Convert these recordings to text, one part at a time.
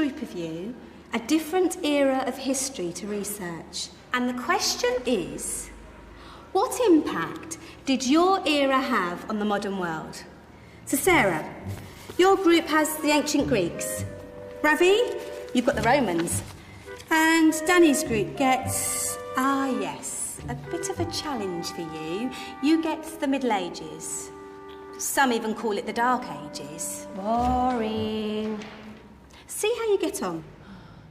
group of you a different era of history to research. And the question is, what impact did your era have on the modern world? So Sarah, your group has the ancient Greeks. Ravi, you've got the Romans. And Danny's group gets, yes, a bit of a challenge for you. You get the Middle Ages. Some even call it the Dark Ages. Boring. See how you get on.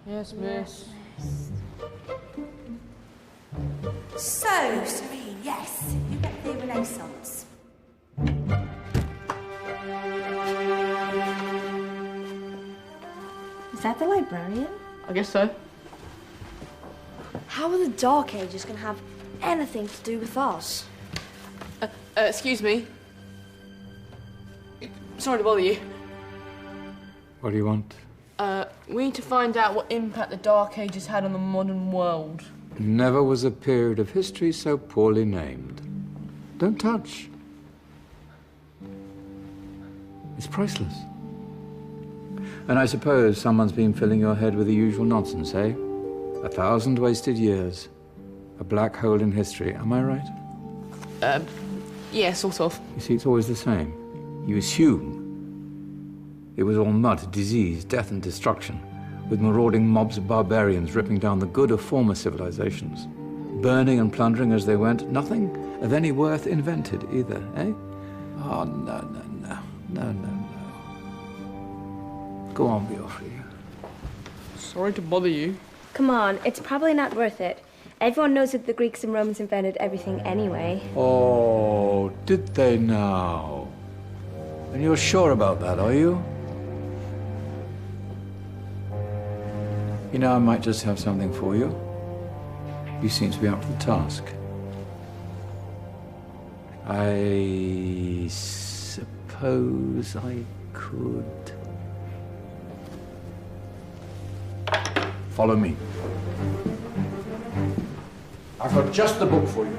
Yes, miss. So, Serene, yes, you get the Renaissance. Is that the librarian? I guess so. How are the Dark Ages going to have anything to do with us? Excuse me. Sorry to bother you. What do you want? We need to find out what impact the Dark Ages had on the modern world. Never was a period of history so poorly named. Don't touch. It's priceless. And I suppose someone's been filling your head with the usual nonsense, eh? 1,000 wasted years. A black hole in history, am I right? Yeah, sort of. You see, it's always the same. You assume it was all mud, disease, death and destruction, with marauding mobs of barbarians ripping down the good of former civilizations, burning and plundering as they went. Nothing of any worth invented either, eh? Oh, no. Go on, Beofrey. Sorry to bother you. Come on, it's probably not worth it. Everyone knows that the Greeks and Romans invented everything anyway. Oh, did they now? And you're sure about that, are you? You know, I might just have something for you. You seem to be up to the task. I suppose I could... Follow me. I've got just the book for you.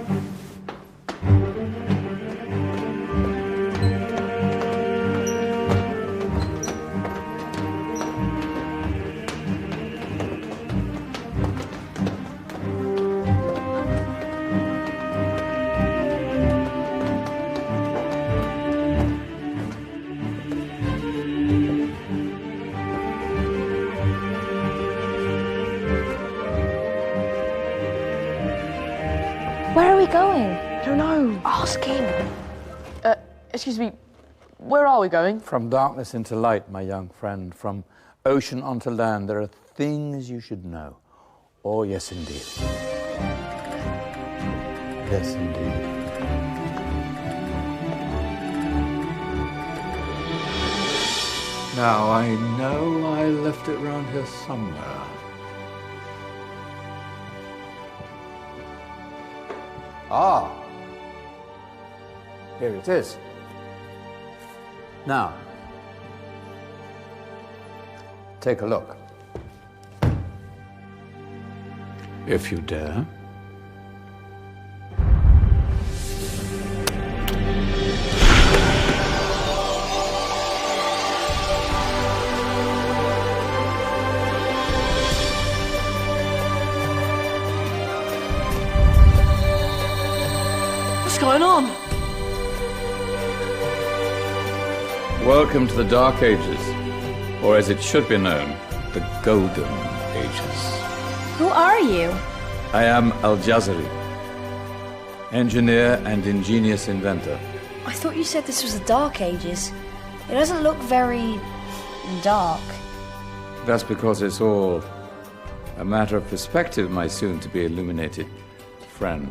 Where are we going? I don't know. Ask him. Excuse me. Where are we going? From darkness into light, my young friend. From ocean onto land, there are things you should know. Oh, yes, indeed. Yes, indeed. Now, I know I left it round here somewhere. Ah, here it is. Now, take a look. If you dare. What's going on? Welcome to the Dark Ages, or as it should be known, the Golden Ages. Who are you? I am 𝑴𝑰𝑺𝑳𝑰𝑴, engineer and ingenious inventor. I thought you said this was the Dark Ages. It doesn't look very dark. That's because it's all a matter of perspective, my soon-to-be illuminated friend.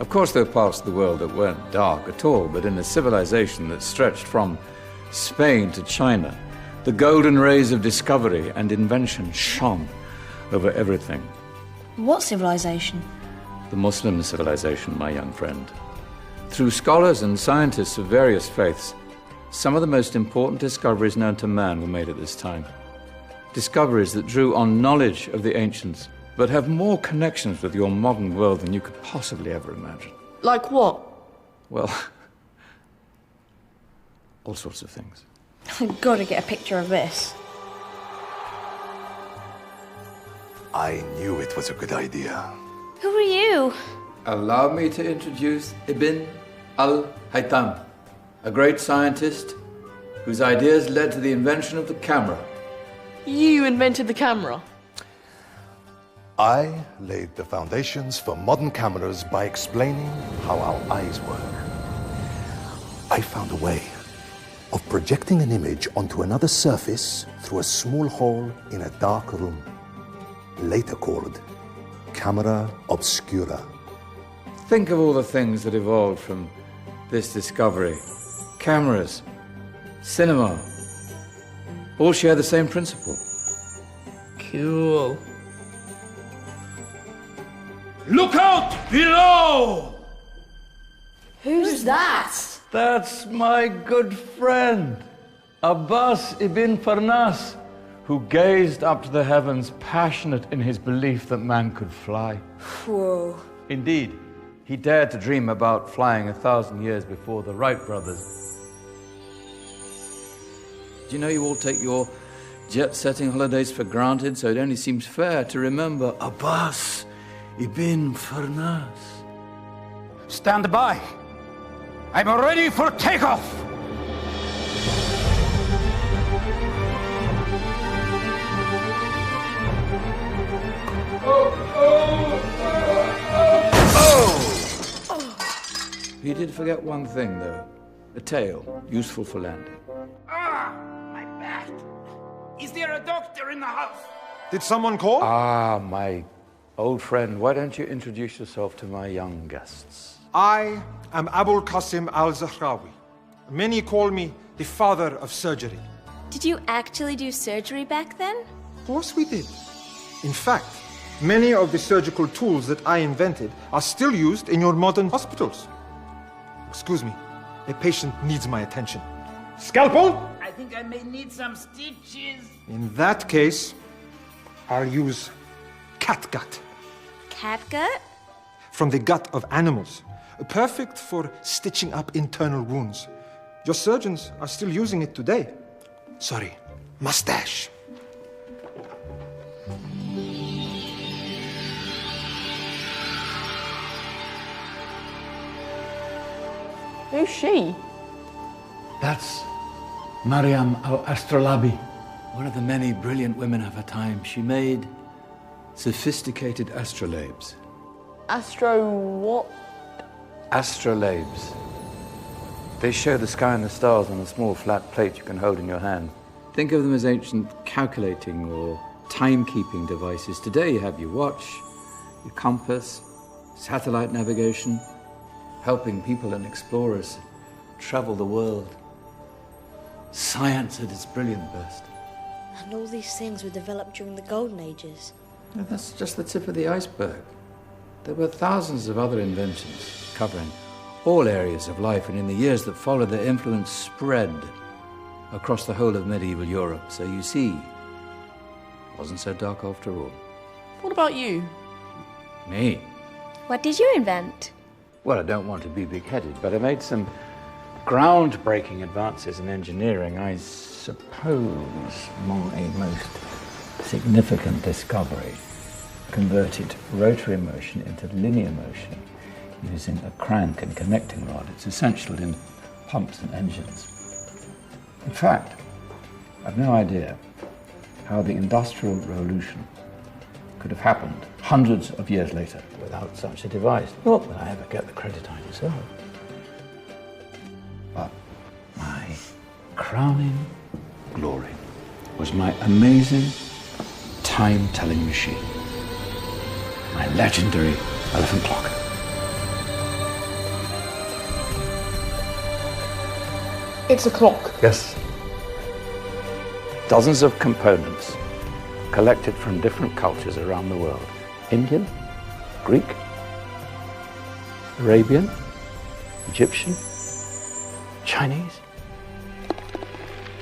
Of course, there are parts of the world that weren't dark at all, but in a civilization that stretched from Spain to China, the golden rays of discovery and invention shone over everything. What civilization? The Muslim civilization, my young friend. Through scholars and scientists of various faiths, some of the most important discoveries known to man were made at this time. Discoveries that drew on knowledge of the ancients, but have more connections with your modern world than you could possibly ever imagine. Like what? Well, all sorts of things. I've got to get a picture of this. I knew it was a good idea. Who are you? Allow me to introduce Ibn al-Haytham, a great scientist whose ideas led to the invention of the camera. You invented the camera? I laid the foundations for modern cameras by explaining how our eyes work. I found a way of projecting an image onto another surface through a small hole in a dark room, later called camera obscura. Think of all the things that evolved from this discovery. Cameras, cinema, all share the same principle. Cool. Look out below! Who's that? That's my good friend, Abbas ibn Farnas, who gazed up to the heavens, passionate in his belief that man could fly. Whoa. Indeed, he dared to dream about flying 1,000 years before the Wright brothers. Do you know you all take your jet-setting holidays for granted, so it only seems fair to remember Abbas ibn Farnas? Stand by. I'm ready for takeoff. He did forget one thing, though. A tail, useful for landing. Ah, my back. Is there a doctor in the house? Did someone call? Ah, my old friend, why don't you introduce yourself to my young guests? I am 𝑴𝑖𝑚 al-Zahrawi. Many call me the father of surgery. Did you actually do surgery back then? Of course we did. In fact, many of the surgical tools that I invented are still used in your modern hospitals. Excuse me, a patient needs my attention. Scalpel? I think I may need some stitches. In that case, I'll use catgut. Catgut? From the gut of animals. Perfect for stitching up internal wounds. Your surgeons are still using it today. Sorry, mustache. Who's she? That's Maryam al-Astrolabi, one of the many brilliant women of her time. She made sophisticated astrolabes. Astro what? Astrolabes. They show the sky and the stars on a small flat plate you can hold in your hand. Think of them as ancient calculating or timekeeping devices. Today you have your watch, your compass, satellite navigation, helping people and explorers travel the world. Science at its brilliant best. And all these things were developed during the Golden Ages. Now, that's just the tip of the iceberg. There were thousands of other inventions covering all areas of life, and in the years that followed, their influence spread across the whole of medieval Europe. So you see, it wasn't so dark after all. What about you? Me? What did you invent? Well, I don't want to be big-headed, but I made some groundbreaking advances in engineering. I suppose my most significant discovery converted rotary motion into linear motion using a crank and connecting rod. It's essential in pumps and engines. In fact, I've no idea how the Industrial Revolution could have happened hundreds of years later without such a device. Not that I ever get the credit I deserve. But my crowning glory was my amazing time-telling machine, my legendary elephant clock. It's a clock. Yes. Dozens of components collected from different cultures around the world. Indian, Greek, Arabian, Egyptian, Chinese.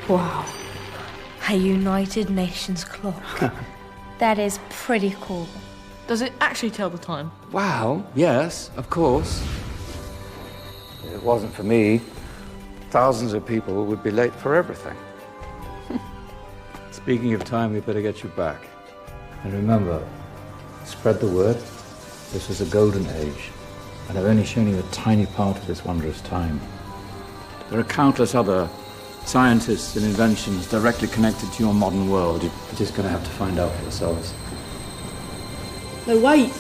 Wow. A United Nations clock. That is pretty cool. Does it actually tell the time? Wow, yes, of course. If it wasn't for me, thousands of people would be late for everything. Speaking of time, we better get you back. And remember, Spread the word. This was a golden age, and I've only shown you a tiny part of this wondrous time. There are countless other scientists and inventions directly connected to your modern world. You're just going to have to find out for yourselves. No, wait.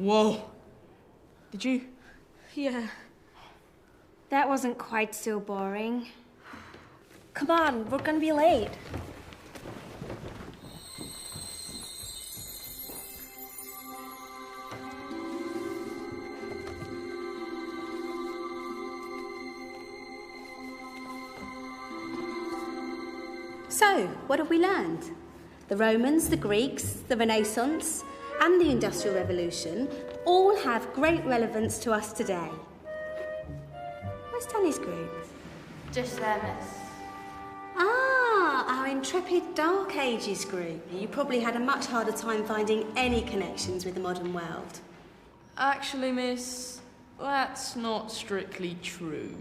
Whoa. Did you? Yeah. That wasn't quite so boring. Come on, we're gonna be late. So, what have we learned? The Romans, the Greeks, the Renaissance, and the Industrial Revolution all have great relevance to us today. Where's Danny's group? Just there, miss. Ah, our intrepid Dark Ages group. You probably had a much harder time finding any connections with the modern world. Actually, miss, that's not strictly true.